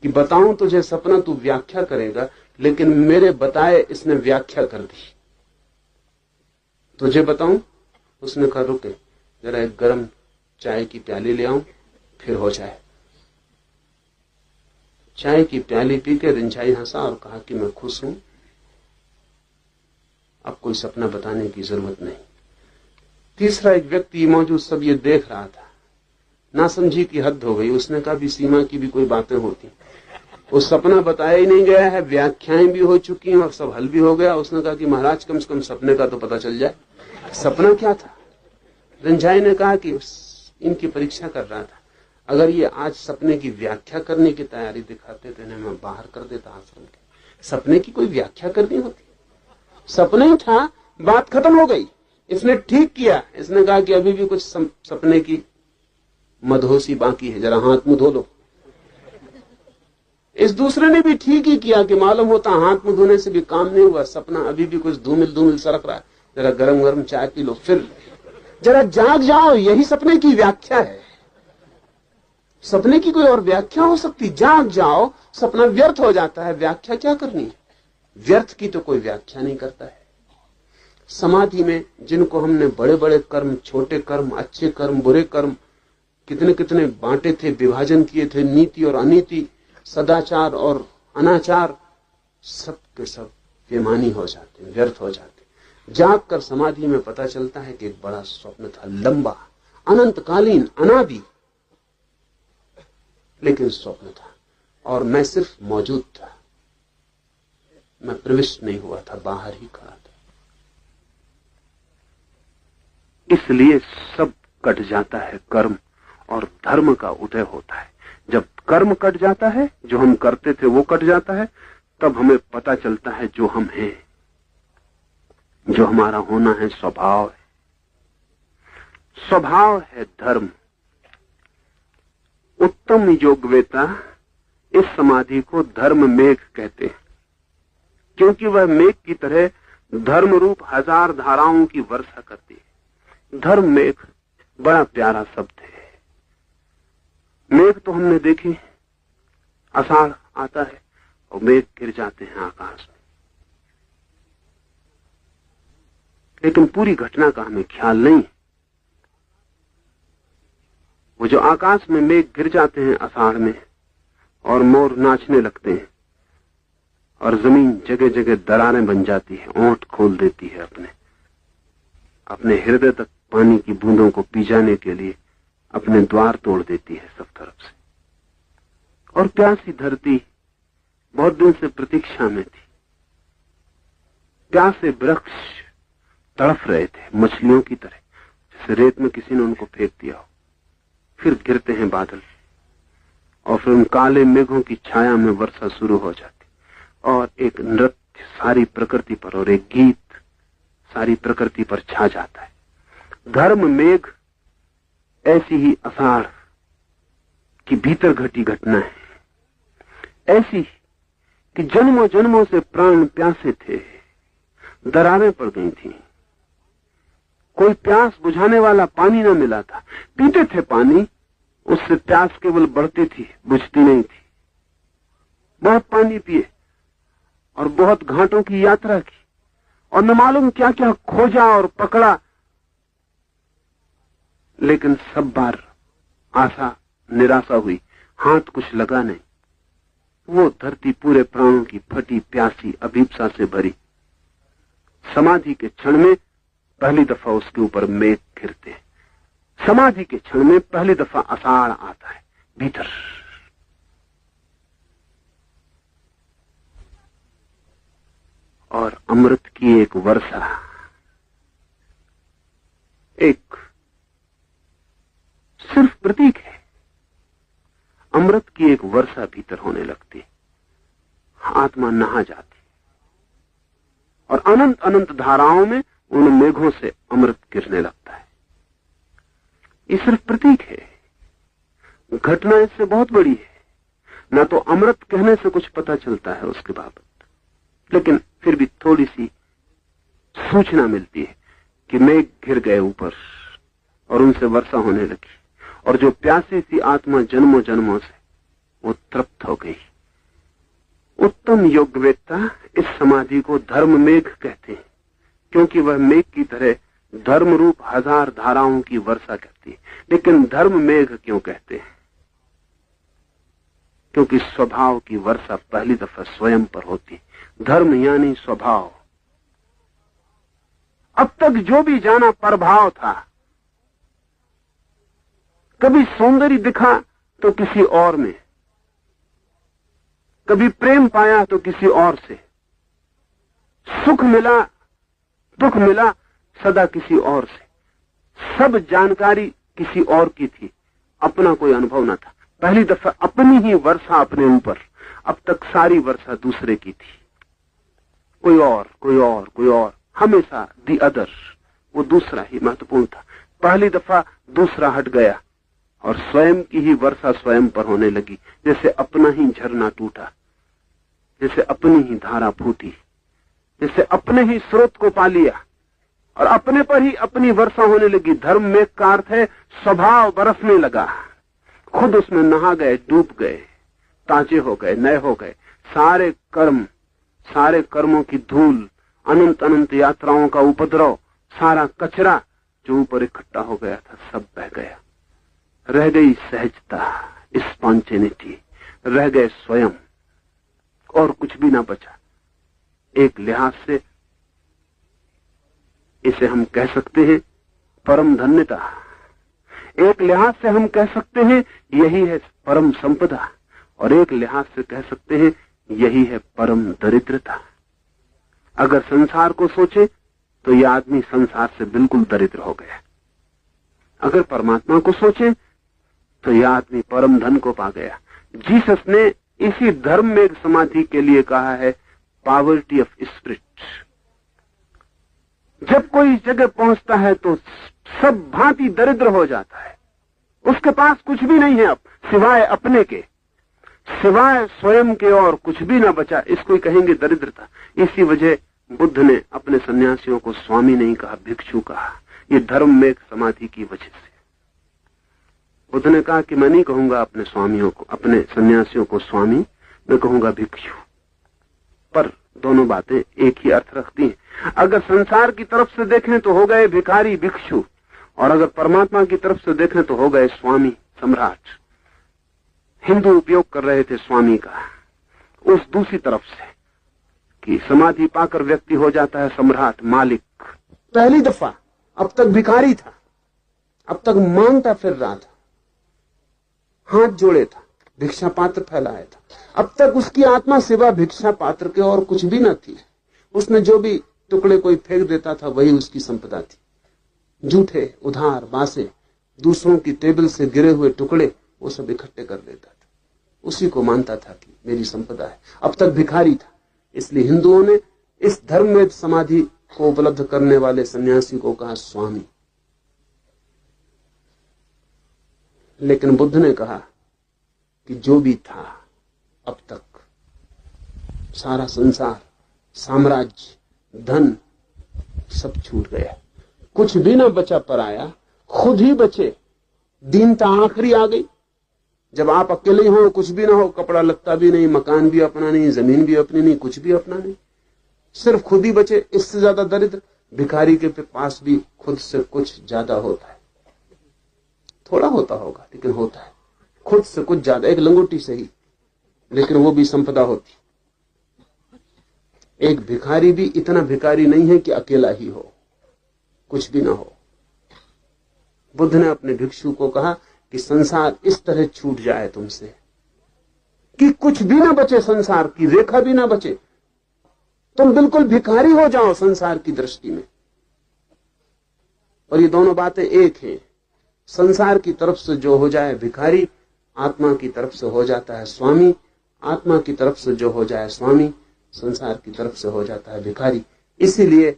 कि बताऊं तुझे सपना, तू व्याख्या करेगा, लेकिन मेरे बताए इसने व्याख्या कर दी, तुझे बताऊं? उसने कहा रुके, जरा एक गरम चाय की प्याली ले आऊं, फिर हो जाए। चाय की प्याली पी के रिंझाई हंसा और कहा कि मैं खुश हूं, अब कोई सपना बताने की जरूरत नहीं। तीसरा एक व्यक्ति मौजूद सब ये देख रहा था, ना समझी की हद हो गई। उसने कहा भी सीमा की भी कोई बातें होती, वो सपना बताया ही नहीं गया है, व्याख्याएं भी हो चुकी हैं और सब हल भी हो गया। उसने कहा कि महाराज कम से कम सपने का तो पता चल जाए, सपना क्या था। रिंझाई ने कहा कि इनकी परीक्षा कर रहा था, अगर ये आज सपने की व्याख्या करने की तैयारी दिखाते तो इन्हें मैं बाहर कर देता आश्रम के। सपने की कोई व्याख्या करनी होती, सपना ही था, बात खत्म हो गई। इसने ठीक किया, इसने कहा कि अभी भी कुछ सपने की मदहोशी बाकी है, जरा हाथ मुंह धो लो। इस दूसरे ने भी ठीक ही किया कि मालूम होता हाथ मुंह धोने से भी काम नहीं हुआ, सपना अभी भी कुछ धूमिल धूमिल सरक रहा है, जरा गरम गरम चाय पी लो, फिर जरा जाग जाओ। यही सपने की व्याख्या है। सपने की कोई और व्याख्या हो सकती? जाग जाओ, सपना व्यर्थ हो जाता है, व्याख्या क्या करनी है? व्यर्थ की तो कोई व्याख्या नहीं करता है। समाधि में जिनको हमने बड़े बड़े कर्म, छोटे कर्म, अच्छे कर्म, बुरे कर्म, कितने कितने बांटे थे, विभाजन किए थे, नीति और अनीति, सदाचार और अनाचार, सब के सब बेमानी हो जाते हैं, व्यर्थ हो जाते हैं। जाग कर समाधि में पता चलता है कि एक बड़ा स्वप्न था, लंबा, अनंतकालीन, अनादि, लेकिन स्वप्न था और मैं सिर्फ मौजूद था, मैं प्रविष्ट नहीं हुआ था, बाहर ही खड़ा था। इसलिए सब कट जाता है कर्म और धर्म का उदय होता है। जब कर्म कट जाता है, जो हम करते थे वो कट जाता है, तब हमें पता चलता है जो हम हैं, जो हमारा होना है, स्वभाव है। स्वभाव है धर्म। उत्तम योगवेता इस समाधि को धर्म मेघ कहते हैं, क्योंकि वह मेघ की तरह धर्म रूप हजार धाराओं की वर्षा करती है। धर्म मेघ बड़ा प्यारा शब्द है। मेघ तो हमने देखे, आषाढ़ आता है और मेघ गिर जाते हैं आकाश में, लेकिन पूरी घटना का हमें ख्याल नहीं। वो जो आकाश में मेघ गिर जाते हैं आषाढ़ में और मोर नाचने लगते हैं और जमीन जगह जगह दरारें बन जाती है, ओंठ खोल देती है, अपने हृदय तक पानी की बूंदों को पी जाने के लिए अपने द्वार तोड़ देती है सब तरफ से। और प्यासी धरती बहुत दिन से प्रतीक्षा में थी। प्यासे वृक्ष तड़फ रहे थे मछलियों की तरह, जैसे रेत में किसी ने उनको फेंक दिया हो। फिर गिरते हैं बादल और फिर उन काले मेघों की छाया में वर्षा शुरू हो जाती और एक नृत्य सारी प्रकृति पर और एक गीत सारी प्रकृति पर छा जाता है। धर्म मेघ ऐसी ही आषाढ़ की भीतर घटी घटना है, ऐसी कि जन्मों जन्मों से प्राण प्यासे थे, दरारें पड़ गई थी, कोई प्यास बुझाने वाला पानी न मिला था। पीते थे पानी, उससे प्यास केवल बढ़ती थी, बुझती नहीं थी। बहुत पानी पिए और बहुत घाटों की यात्रा की और न मालूम क्या क्या खोजा और पकड़ा, लेकिन सब बार आशा निराशा हुई, हाथ कुछ लगा नहीं। वो धरती पूरे प्राणों की फटी प्यासी अभीप्सा से भरी। समाधि के क्षण में पहली दफा उसके ऊपर मेघ गिरते। समाधि के क्षण में पहली दफा आषाढ़ आता है भीतर। और अमृत की एक वर्षा, एक सिर्फ प्रतीक है, अमृत की एक वर्षा भीतर होने लगती, आत्मा नहा जाती और अनंत अनंत धाराओं में उन मेघों से अमृत गिरने लगता है। ये सिर्फ प्रतीक है, घटना इससे बहुत बड़ी है। ना तो अमृत कहने से कुछ पता चलता है उसके बाबत, लेकिन फिर भी थोड़ी सी सूचना मिलती है कि मेघ गिर गए ऊपर और उनसे वर्षा होने लगी और जो प्यासी सी आत्मा जन्मों जन्मों से वो तृप्त हो गई। उत्तम योगवेत्ता इस समाधि को धर्म मेघ कहते हैं, क्योंकि वह मेघ की तरह धर्म रूप हजार धाराओं की वर्षा करती है। लेकिन धर्म मेघ क्यों कहते हैं? क्योंकि स्वभाव की वर्षा पहली दफा स्वयं पर होती है। धर्म यानी स्वभाव। अब तक जो भी जाना परभाव था, कभी सौंदर्य दिखा तो किसी और में, कभी प्रेम पाया तो किसी और से, सुख मिला दुख मिला सदा किसी और से, सब जानकारी किसी और की थी, अपना कोई अनुभव न था। पहली दफा अपनी ही वर्षा अपने ऊपर। अब तक सारी वर्षा दूसरे की थी, कोई और कोई और कोई और, हमेशा दी अदर, वो दूसरा ही महत्वपूर्ण था। पहली दफा दूसरा हट गया और स्वयं की ही वर्षा स्वयं पर होने लगी, जैसे अपना ही झरना टूटा, जैसे अपनी ही धारा फूटी, जैसे अपने ही स्रोत को पा लिया और अपने पर ही अपनी वर्षा होने लगी। धर्म में का अर्थ है स्वभाव बरसने लगा, खुद उसमें नहा गए, डूब गए, ताजे हो गए, नए हो गए। सारे कर्मों की धूल, अनंत अनंत यात्राओं का उपद्रव, सारा कचरा जो ऊपर इकट्ठा हो गया था सब बह गया। रह गई सहजता, स्पॉन्टेनिटी, रह गए स्वयं, और कुछ भी ना बचा। एक लिहाज से इसे हम कह सकते हैं परम धन्यता, एक लिहाज से हम कह सकते हैं यही है परम संपदा, और एक लिहाज से कह सकते हैं यही है परम दरिद्रता। अगर संसार को सोचे तो यह आदमी संसार से बिल्कुल दरिद्र हो गया। अगर परमात्मा को सोचे तो यह आदमी परम धन को पा गया। जीसस ने इसी धर्म में समाधि के लिए कहा है पॉवर्टी ऑफ स्पिरिट। जब कोई इस जगह पहुंचता है तो सब भांति दरिद्र हो जाता है, उसके पास कुछ भी नहीं है अब सिवाय अपने के, सिवाय स्वयं के, और कुछ भी ना बचा। इसको ही कहेंगे दरिद्रता। इसी वजह बुद्ध ने अपने सन्यासियों को स्वामी नहीं कहा, भिक्षु कहा। ये धर्म में समाधि की वजह से बुद्ध ने कहा कि मैं नहीं कहूंगा अपने स्वामियों को, अपने सन्यासियों को स्वामी, मैं कहूंगा भिक्षु। पर दोनों बातें एक ही अर्थ रखती हैं। अगर संसार की तरफ से देखें तो हो गए भिखारी भिक्षु, और अगर परमात्मा की तरफ से देखें तो हो गए स्वामी सम्राट। हिंदू उपयोग कर रहे थे स्वामी का उस दूसरी तरफ से कि समाधि पाकर व्यक्ति हो जाता है सम्राट, मालिक। पहली दफा अब तक भिखारी था, अब तक मांगता फिर रहा था, हाथ जोड़े था, भिक्षा पात्र फैलाया था। अब तक उसकी आत्मा सिवा भिक्षा पात्र के और कुछ भी न थी। उसने जो भी टुकड़े कोई फेंक देता था वही उसकी संपदा थी। जूठे, उधार, बासे, दूसरों की टेबल से गिरे हुए टुकड़े वो सब इकट्ठे कर लेता था, उसी को मानता था कि मेरी संपदा है। अब तक भिखारी था। इसलिए हिंदुओं ने इस धर्म में समाधि को उपलब्ध करने वाले सन्यासी को कहा स्वामी। लेकिन बुद्ध ने कहा कि जो भी था अब तक, सारा संसार, साम्राज्य, धन सब छूट गया, कुछ भी ना बचा पराया, खुद ही बचे। दीनता आखिरी आ गई। जब आप अकेले हो, कुछ भी ना हो, कपड़ा लगता भी नहीं, मकान भी अपना नहीं, जमीन भी अपनी नहीं, कुछ भी अपना नहीं, सिर्फ खुद ही बचे। इससे ज्यादा दरिद्र भिखारी के पास भी खुद से कुछ ज्यादा होता है। थोड़ा होता होगा लेकिन होता है, खुद से कुछ ज्यादा, एक लंगोटी से ही, लेकिन वो भी संपदा होती। एक भिखारी भी इतना भिखारी नहीं है कि अकेला ही हो, कुछ भी ना हो। बुद्ध ने अपने भिक्षु को कहा कि संसार इस तरह छूट जाए तुमसे कि कुछ भी ना बचे, संसार की रेखा भी ना बचे, तुम बिल्कुल भिखारी हो जाओ संसार की दृष्टि में। और ये दोनों बातें एक हैं। संसार की तरफ से जो हो जाए भिखारी, आत्मा की तरफ से हो जाता है स्वामी। आत्मा की तरफ से जो हो जाए स्वामी, संसार की तरफ से हो जाता है भिखारी। इसीलिए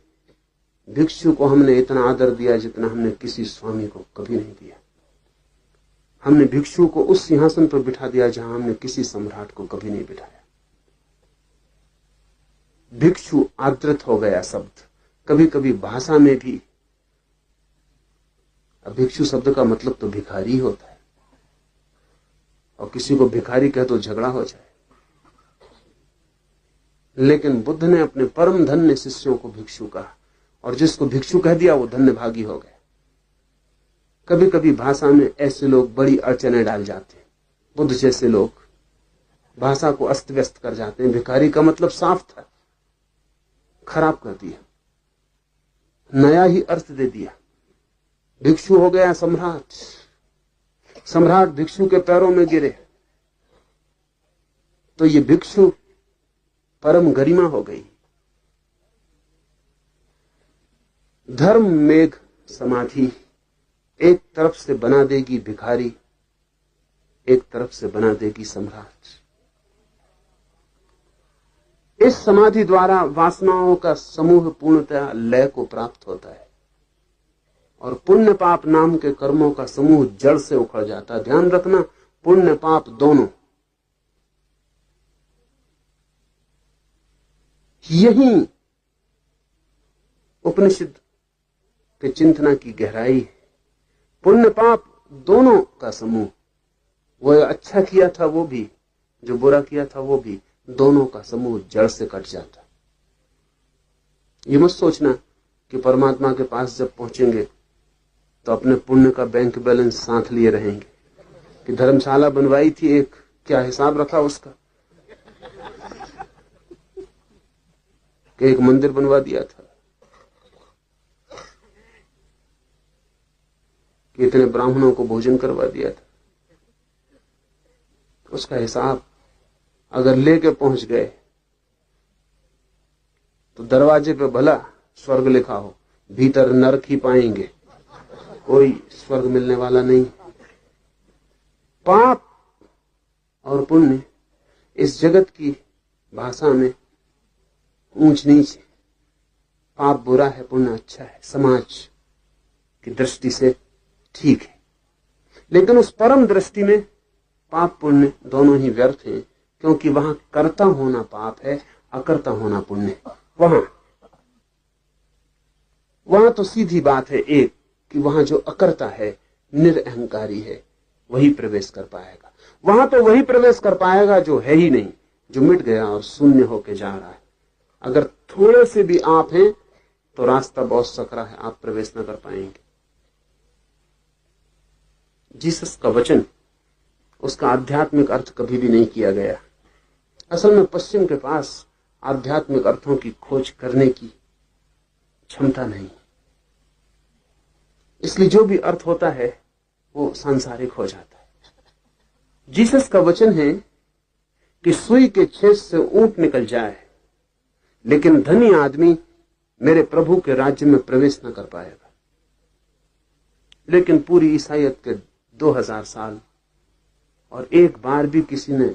भिक्षु को हमने इतना आदर दिया जितना हमने किसी स्वामी को कभी नहीं दिया। हमने भिक्षु को उस सिंहासन पर बिठा दिया जहां हमने किसी सम्राट को कभी नहीं बिठाया। भिक्षु आदृत हो गया शब्द। कभी कभी भाषा में भी भिक्षु शब्द का मतलब तो भिखारी होता है, और किसी को भिखारी कहे तो झगड़ा हो जाए। लेकिन बुद्ध ने अपने परम धन्य शिष्यों को भिक्षु कहा, और जिसको भिक्षु कह दिया वो धन्य भागी हो गया। कभी कभी भाषा में ऐसे लोग बड़ी अड़चने डाल जाते हैं, बुद्ध जैसे लोग भाषा को अस्त व्यस्त कर जाते हैं। भिखारी का मतलब साफ था, खराब कर दिया, नया ही अर्थ दे दिया। भिक्षु हो गया सम्राट, सम्राट भिक्षु के पैरों में गिरे तो ये भिक्षु परम गरिमा हो गई। धर्म मेघ समाधि एक तरफ से बना देगी भिखारी, एक तरफ से बना देगी सम्राट। इस समाधि द्वारा वासनाओं का समूह पूर्णतः लय को प्राप्त होता है। और पुण्य पाप नाम के कर्मों का समूह जड़ से उखड़ जाता है। ध्यान रखना, पुण्य पाप दोनों। यही उपनिषद के चिंतना की गहराई है। पुण्य पाप दोनों का समूह, वो अच्छा किया था वो भी, जो बुरा किया था वो भी, दोनों का समूह जड़ से कट जाता। ये मत सोचना कि परमात्मा के पास जब पहुंचेंगे तो अपने पुण्य का बैंक बैलेंस साथ लिए रहेंगे कि धर्मशाला बनवाई थी एक, क्या हिसाब रखा उसका, कि एक मंदिर बनवा दिया था, कि इतने ब्राह्मणों को भोजन करवा दिया था। उसका हिसाब अगर लेके पहुंच गए तो दरवाजे पे भला स्वर्ग लिखा हो, भीतर नरक ही पाएंगे, कोई स्वर्ग मिलने वाला नहीं। पाप और पुण्य इस जगत की भाषा में ऊंच नीच है। पाप बुरा है, पुण्य अच्छा है, समाज की दृष्टि से ठीक है। लेकिन उस परम दृष्टि में पाप पुण्य दोनों ही व्यर्थ हैं, क्योंकि वहां कर्ता होना पाप है, अकर्ता होना पुण्य। वहां तो सीधी बात है एक, कि वहां जो अकर्ता है, निरअहंकारी है, वही प्रवेश कर पाएगा। वहां तो वही प्रवेश कर पाएगा जो है ही नहीं, जो मिट गया और शून्य होके जा रहा है। अगर थोड़े से भी आप हैं तो रास्ता बहुत सकरा है, आप प्रवेश न कर पाएंगे। जीसस का वचन, उसका आध्यात्मिक अर्थ कभी भी नहीं किया गया। असल में पश्चिम के पास आध्यात्मिक अर्थों की खोज करने की क्षमता नहीं, इसलिए जो भी अर्थ होता है वो सांसारिक हो जाता है। जीसस का वचन है कि सुई के छेद से ऊंट निकल जाए, लेकिन धनी आदमी मेरे प्रभु के राज्य में प्रवेश न कर पाएगा। लेकिन पूरी ईसाईयत के 2000 साल और एक बार भी किसी ने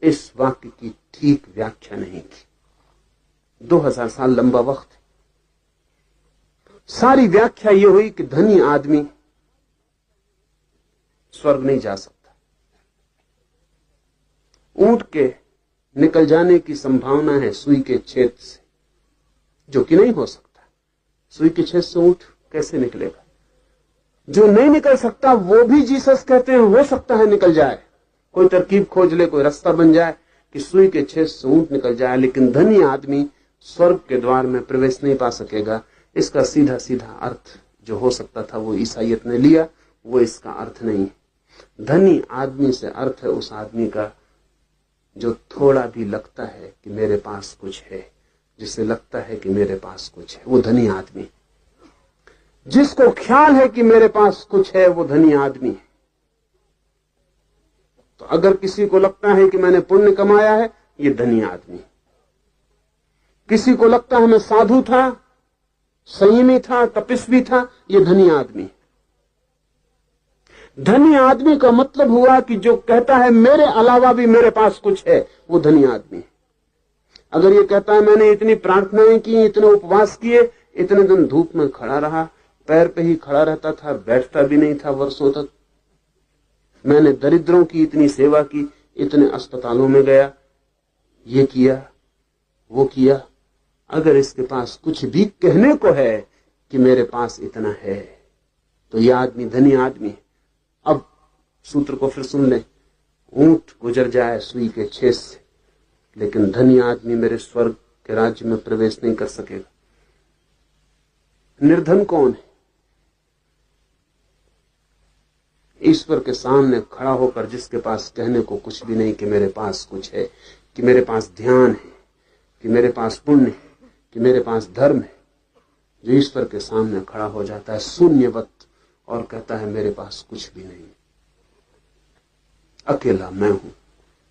इस वाक्य की ठीक व्याख्या नहीं की। 2000 साल लंबा वक्त। सारी व्याख्या यह हुई कि धनी आदमी स्वर्ग नहीं जा सकता। ऊंट के निकल जाने की संभावना है सुई के छेद से, जो कि नहीं हो सकता। सुई के छेद से ऊंट कैसे निकलेगा? जो नहीं निकल सकता वो भी जीसस कहते हैं हो सकता है निकल जाए। कोई तरकीब खोज ले, कोई रास्ता बन जाए कि सुई के छेद से ऊंट निकल जाए, लेकिन धनी आदमी स्वर्ग के द्वार में प्रवेश नहीं पा सकेगा। इसका सीधा सीधा अर्थ जो हो सकता था वो ईसाईयत ने लिया, वो इसका अर्थ नहीं। धनी आदमी से अर्थ है उस आदमी का जो थोड़ा भी लगता है कि मेरे पास कुछ है, जिसे लगता है कि मेरे पास कुछ है, वो धनी आदमी। जिसको ख्याल है कि मेरे पास कुछ है, वो धनी आदमी है। तो अगर किसी को लगता है कि मैंने पुण्य कमाया है, ये धनी आदमी। किसी को लगता है मैं साधु था, संयमी था, तपस्वी था, ये धनी आदमी। धनी आदमी का मतलब हुआ कि जो कहता है मेरे अलावा भी मेरे पास कुछ है, वो धनी आदमी। अगर ये कहता है मैंने इतनी प्रार्थनाएं की, इतने उपवास किए, इतने दिन धूप में खड़ा रहा, पैर पे ही खड़ा रहता था, बैठता भी नहीं था वर्षों तक, मैंने दरिद्रों की इतनी सेवा की, इतने अस्पतालों में गया, ये किया वो किया, अगर इसके पास कुछ भी कहने को है कि मेरे पास इतना है, तो यह आदमी धनी आदमी है। अब सूत्र को फिर सुन लें, ऊंट गुजर जाए सुई के छेद से, लेकिन धनी आदमी मेरे स्वर्ग के राज्य में प्रवेश नहीं कर सकेगा। निर्धन कौन है? ईश्वर के सामने खड़ा होकर जिसके पास कहने को कुछ भी नहीं कि मेरे पास कुछ है, कि मेरे पास ध्यान है, कि मेरे पास पुण्य है, कि मेरे पास धर्म है, जो ईश्वर के सामने खड़ा हो जाता है शून्यवत और कहता है मेरे पास कुछ भी नहीं, अकेला मैं हूं,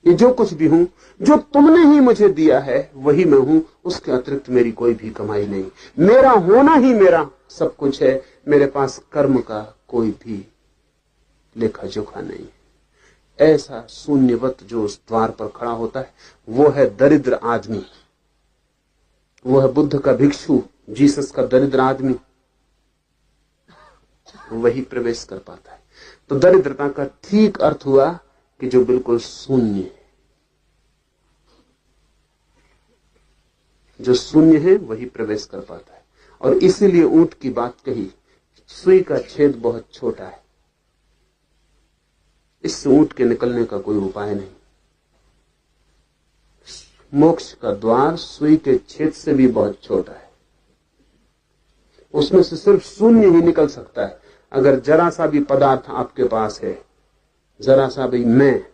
ये जो कुछ भी हूं, जो तुमने ही मुझे दिया है वही मैं हूं, उसके अतिरिक्त मेरी कोई भी कमाई नहीं, मेरा होना ही मेरा सब कुछ है, मेरे पास कर्म का कोई भी लेखा जोखा नहीं। ऐसा शून्यवत जो उस द्वार पर खड़ा होता है वो है दरिद्र आदमी, वो है बुद्ध का भिक्षु, जीसस का दरिद्र आदमी। वही प्रवेश कर पाता है। तो दरिद्रता का ठीक अर्थ हुआ कि जो बिल्कुल शून्य है, जो शून्य है वही प्रवेश कर पाता है। और इसीलिए ऊंट की बात कही, सुई का छेद बहुत छोटा है, इससे ऊंट के निकलने का कोई उपाय नहीं। मोक्ष का द्वार सुई के छेद से भी बहुत छोटा है, उसमें से सिर्फ शून्य ही निकल सकता है। अगर जरा सा भी पदार्थ आपके पास है, जरा सा भी मैं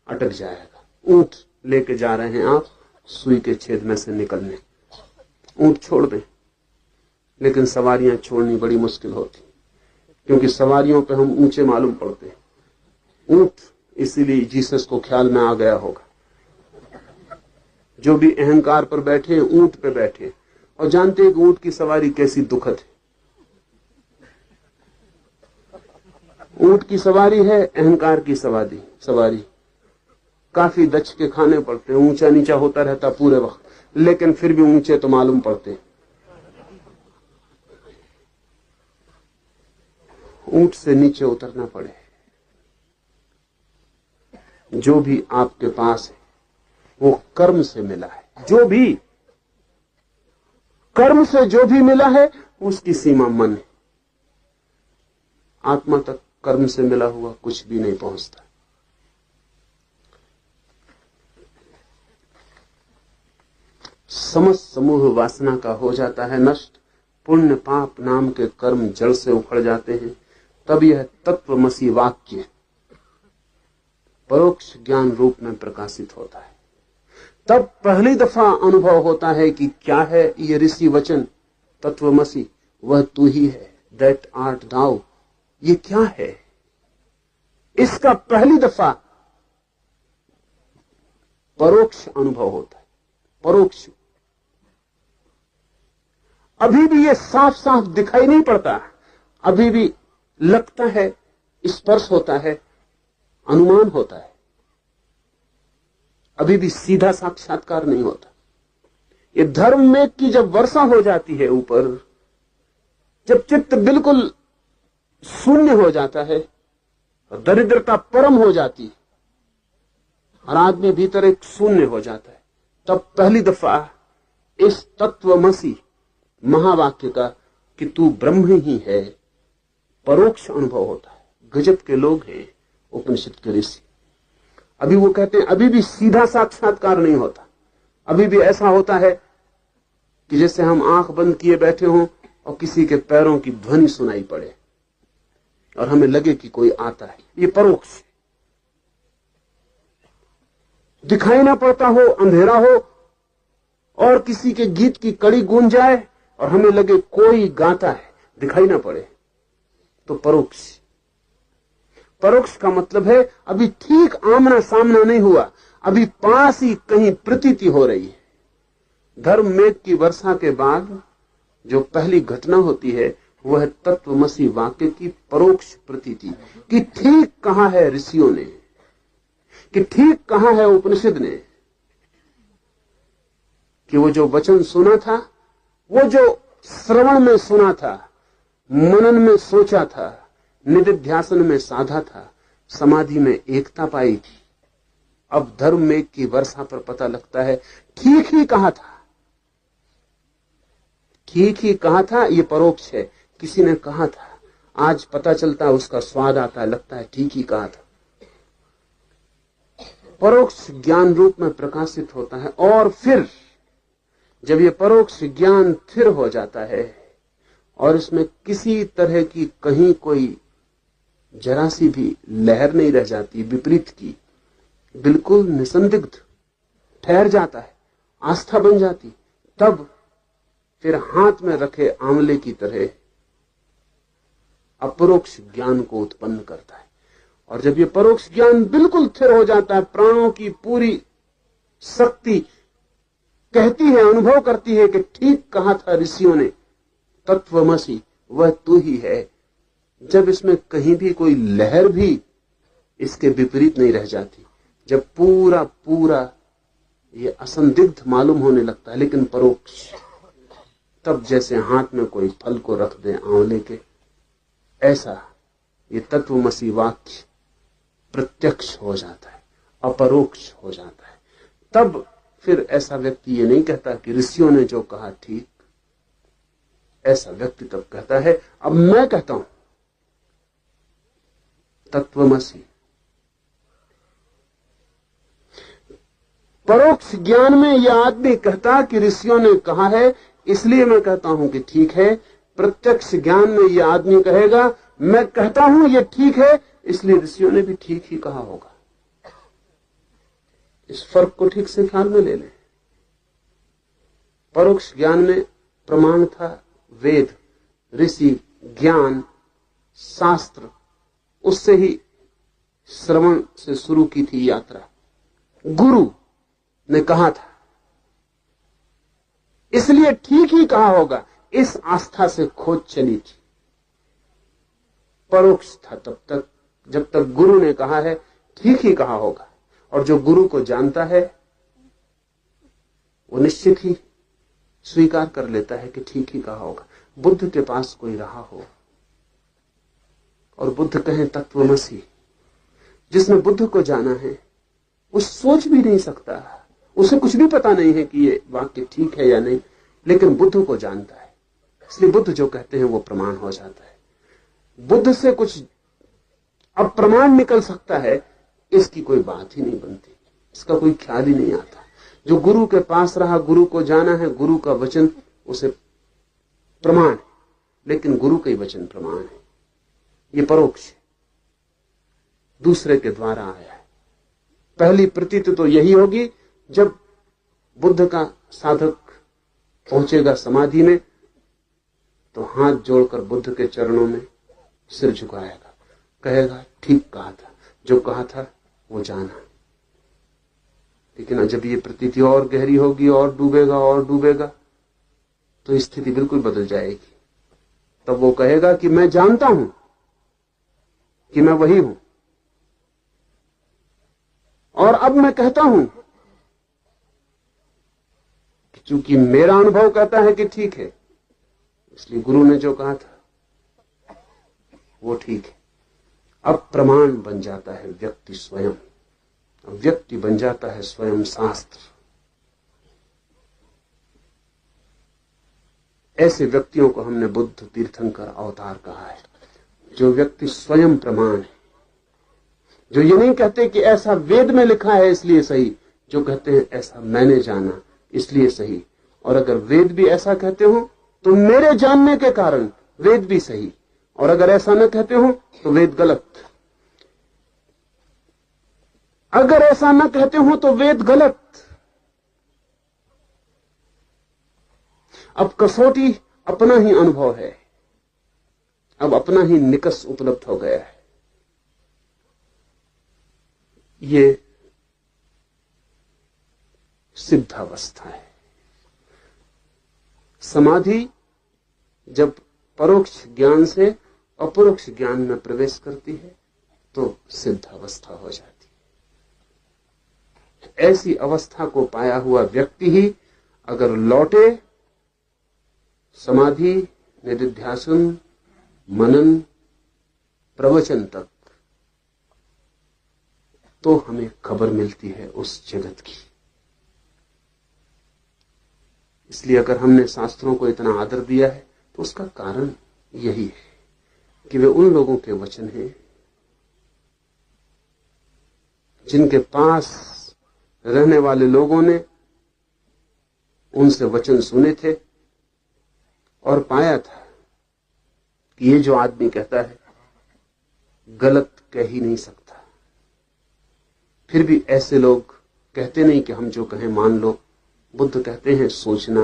अटक जाएगा। ऊंट लेके जा रहे हैं आप सुई के छेद में से निकलने, ऊंट छोड़ दें, लेकिन सवारियां छोड़नी बड़ी मुश्किल होती, क्योंकि सवारियों पे हम ऊंचे मालूम पड़ते हैं। ऊंट इसीलिए जीसस को ख्याल में आ गया होगा, जो भी अहंकार पर बैठे ऊंट पे बैठे और जानते हैं कि ऊंट की सवारी कैसी दुखद है। ऊंट की सवारी है अहंकार की सवारी काफी दच के खाने पड़ते हैं, ऊंचा नीचा होता रहता पूरे वक्त, लेकिन फिर भी ऊंचे तो मालूम पड़ते। ऊंट से नीचे उतरना पड़े। जो भी आपके पास है वो कर्म से मिला है, जो भी कर्म से जो भी मिला है उसकी सीमा मन है। आत्मा तक कर्म से मिला हुआ कुछ भी नहीं पहुंचता। समस्त समूह वासना का हो जाता है नष्ट, पुण्य पाप नाम के कर्म जड़ से उखड़ जाते हैं। तब यह तत्वमसी वाक्य परोक्ष ज्ञान रूप में प्रकाशित होता है। तब पहली दफा अनुभव होता है कि क्या है ये ऋषि वचन तत्वमसी, वह तू ही है, दैट आर्ट दाउ। ये क्या है? इसका पहली दफा परोक्ष अनुभव होता है। परोक्ष अभी भी ये साफ साफ दिखाई नहीं पड़ता, अभी भी लगता है, स्पर्श होता है, अनुमान होता है, अभी भी सीधा साक्षात्कार नहीं होता। ये धर्म में की जब वर्षा हो जाती है ऊपर, जब चित्त बिल्कुल शून्य हो जाता है और दरिद्रता परम हो जाती है और आदमी भीतर एक शून्य हो जाता है, तब पहली दफा इस तत्वमसी महावाक्य का कि तू ब्रह्म ही है परोक्ष अनुभव होता है। गजब के लोग हैं उपनिषद के ऋषि। अभी वो कहते हैं अभी भी सीधा साक्षात्कार नहीं होता, अभी भी ऐसा होता है कि जैसे हम आंख बंद किए बैठे हों और किसी के पैरों की ध्वनि सुनाई पड़े और हमें लगे कि कोई आता है। ये परोक्ष दिखाई ना पड़ता हो, अंधेरा हो और किसी के गीत की कड़ी गूंज जाए और हमें लगे कोई गाता है, दिखाई ना पड़े, तो परोक्ष। परोक्ष का मतलब है अभी ठीक आमना सामना नहीं हुआ, अभी पास ही कहीं प्रतीति हो रही है। धर्म मेघ की वर्षा के बाद जो पहली घटना होती है वह तत्वमसी वाक्य की परोक्ष प्रतीति कि ठीक कहा है ऋषियों ने, कि ठीक कहा है उपनिषद ने, कि वो जो वचन सुना था, वो जो श्रवण में सुना था, मनन में सोचा था, निधिध्यासन में साधा था, समाधि में एकता पाई थी, अब धर्म मेघ की वर्षा पर पता लगता है ठीक ही कहा था, ठीक ही कहा था। ये परोक्ष है, किसी ने कहा था, आज पता चलता है, उसका स्वाद आता है, लगता है ठीक ही कहा था। परोक्ष ज्ञान रूप में प्रकाशित होता है। और फिर जब ये परोक्ष ज्ञान स्थिर हो जाता है और इसमें किसी तरह की कहीं कोई जरा सी भी लहर नहीं रह जाती विपरीत की, बिल्कुल निसंदिग्ध ठहर जाता है, आस्था बन जाती, तब फिर हाथ में रखे आंवले की तरह अपरोक्ष ज्ञान को उत्पन्न करता है। और जब ये परोक्ष ज्ञान बिल्कुल स्थिर हो जाता है, प्राणों की पूरी शक्ति कहती है, अनुभव करती है कि ठीक कहा था ऋषियों ने, तत्वमसी वह तू ही है। जब इसमें कहीं भी कोई लहर भी इसके विपरीत नहीं रह जाती, जब पूरा पूरा ये असंदिग्ध मालूम होने लगता है, लेकिन परोक्ष, तब जैसे हाथ में कोई फल को रख दे आंवले के, ऐसा ये तत्वमसी वाक्य प्रत्यक्ष हो जाता है, अपरोक्ष हो जाता है, तब फिर ऐसा व्यक्ति ये नहीं कहता कि ऋषियों ने जो कहा ठीक। ऐसा व्यक्ति तब कहता है अब मैं कहता हूं तत्वमसी। परोक्ष ज्ञान में यह आदमी कहता कि ऋषियों ने कहा है इसलिए मैं कहता हूं कि ठीक है। प्रत्यक्ष ज्ञान में यह आदमी कहेगा मैं कहता हूं यह ठीक है इसलिए ऋषियों ने भी ठीक ही कहा होगा। इस फर्क को ठीक से ख्याल में ले लें। परोक्ष ज्ञान में प्रमाण था वेद, ऋषि, ज्ञान, शास्त्र, उससे ही श्रवण से शुरू की थी यात्रा। गुरु ने कहा था इसलिए ठीक ही कहा होगा, इस आस्था से खोज चली थी। परोक्ष था तब तक जब तक गुरु ने कहा है ठीक ही कहा होगा, और जो गुरु को जानता है वो निश्चित ही स्वीकार कर लेता है कि ठीक ही कहा होगा। बुद्ध के पास कोई रहा हो और बुद्ध कहें तत्वमसी, जिसने बुद्ध को जाना है वो सोच भी नहीं सकता, उसे कुछ भी पता नहीं है कि ये वाक्य ठीक है या नहीं, लेकिन बुद्ध को जानता है, इसलिए बुद्ध जो कहते हैं वो प्रमाण हो जाता है। बुद्ध से कुछ अब प्रमाण निकल सकता है, इसकी कोई बात ही नहीं बनती, इसका कोई ख्याल ही नहीं आता। जो गुरु के पास रहा, गुरु को जाना है, गुरु का वचन उसे प्रमाण है, लेकिन गुरु का ही वचन प्रमाण है। ये परोक्ष है, दूसरे के द्वारा आया है। पहली प्रतीति तो यही होगी जब बुद्ध का साधक पहुंचेगा समाधि में तो हाथ जोड़कर बुद्ध के चरणों में सिर झुकाएगा, कहेगा ठीक कहा था, जो कहा था वो जाना। लेकिन जब ये प्रतीति और गहरी होगी और डूबेगा तो स्थिति बिल्कुल बदल जाएगी। तब वो कहेगा कि मैं जानता हूं कि मैं वही हूं, और अब मैं कहता हूं कि चूंकि मेरा अनुभव कहता है कि ठीक है, इसलिए गुरु ने जो कहा था वो ठीक है। अब प्रमाण बन जाता है व्यक्ति स्वयं, व्यक्ति बन जाता है स्वयं शास्त्र। ऐसे व्यक्तियों को हमने बुद्ध, तीर्थंकर, अवतार कहा है, जो व्यक्ति स्वयं प्रमाण है, जो ये नहीं कहते कि ऐसा वेद में लिखा है इसलिए सही, जो कहते हैं ऐसा मैंने जाना इसलिए सही, और अगर वेद भी ऐसा कहते हो तो मेरे जानने के कारण वेद भी सही, और अगर ऐसा न कहते हो तो वेद गलत। अगर ऐसा न कहते हो तो वेद गलत। अब कसौटी अपना ही अनुभव है, अब अपना ही निकष उपलब्ध हो गया है। ये सिद्धावस्था है। समाधि जब परोक्ष ज्ञान से अपरोक्ष ज्ञान में प्रवेश करती है तो सिद्धावस्था हो जाती है। ऐसी अवस्था को पाया हुआ व्यक्ति ही अगर लौटे समाधि, निधिध्यासन, मनन, प्रवचन तक, तो हमें खबर मिलती है उस जगत की। इसलिए अगर हमने शास्त्रों को इतना आदर दिया है तो उसका कारण यही है कि वे उन लोगों के वचन हैं जिनके पास रहने वाले लोगों ने उनसे वचन सुने थे और पाया था कि ये जो आदमी कहता है गलत कह ही नहीं सकता। फिर भी ऐसे लोग कहते नहीं कि हम जो कहें मान लो। बुद्ध कहते हैं सोचना,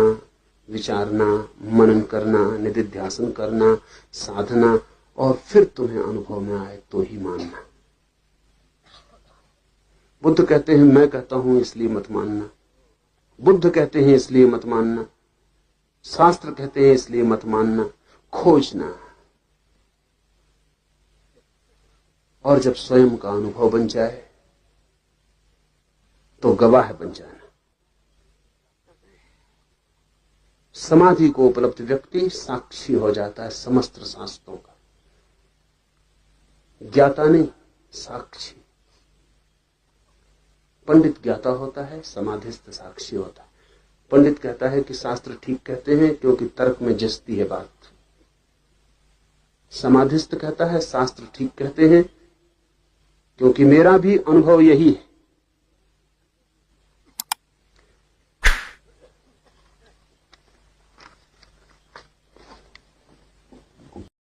विचारना, मनन करना, निधिध्यासन करना, साधना, और फिर तुम्हें अनुभव में आए तो ही मानना। बुद्ध कहते हैं मैं कहता हूं इसलिए मत मानना, बुद्ध कहते हैं इसलिए मत मानना, शास्त्र कहते हैं इसलिए मत मानना, खोजना। और जब स्वयं का अनुभव बन जाए तो गवाह बन जाना। समाधि को उपलब्ध व्यक्ति साक्षी हो जाता है समस्त शास्त्रों का। ज्ञाता नहीं, साक्षी। पंडित ज्ञाता होता है, समाधिस्थ साक्षी होता है। पंडित कहता है कि शास्त्र ठीक कहते हैं क्योंकि तर्क में जचती है बात। समाधिस्थ कहता है शास्त्र ठीक कहते हैं क्योंकि मेरा भी अनुभव यही है।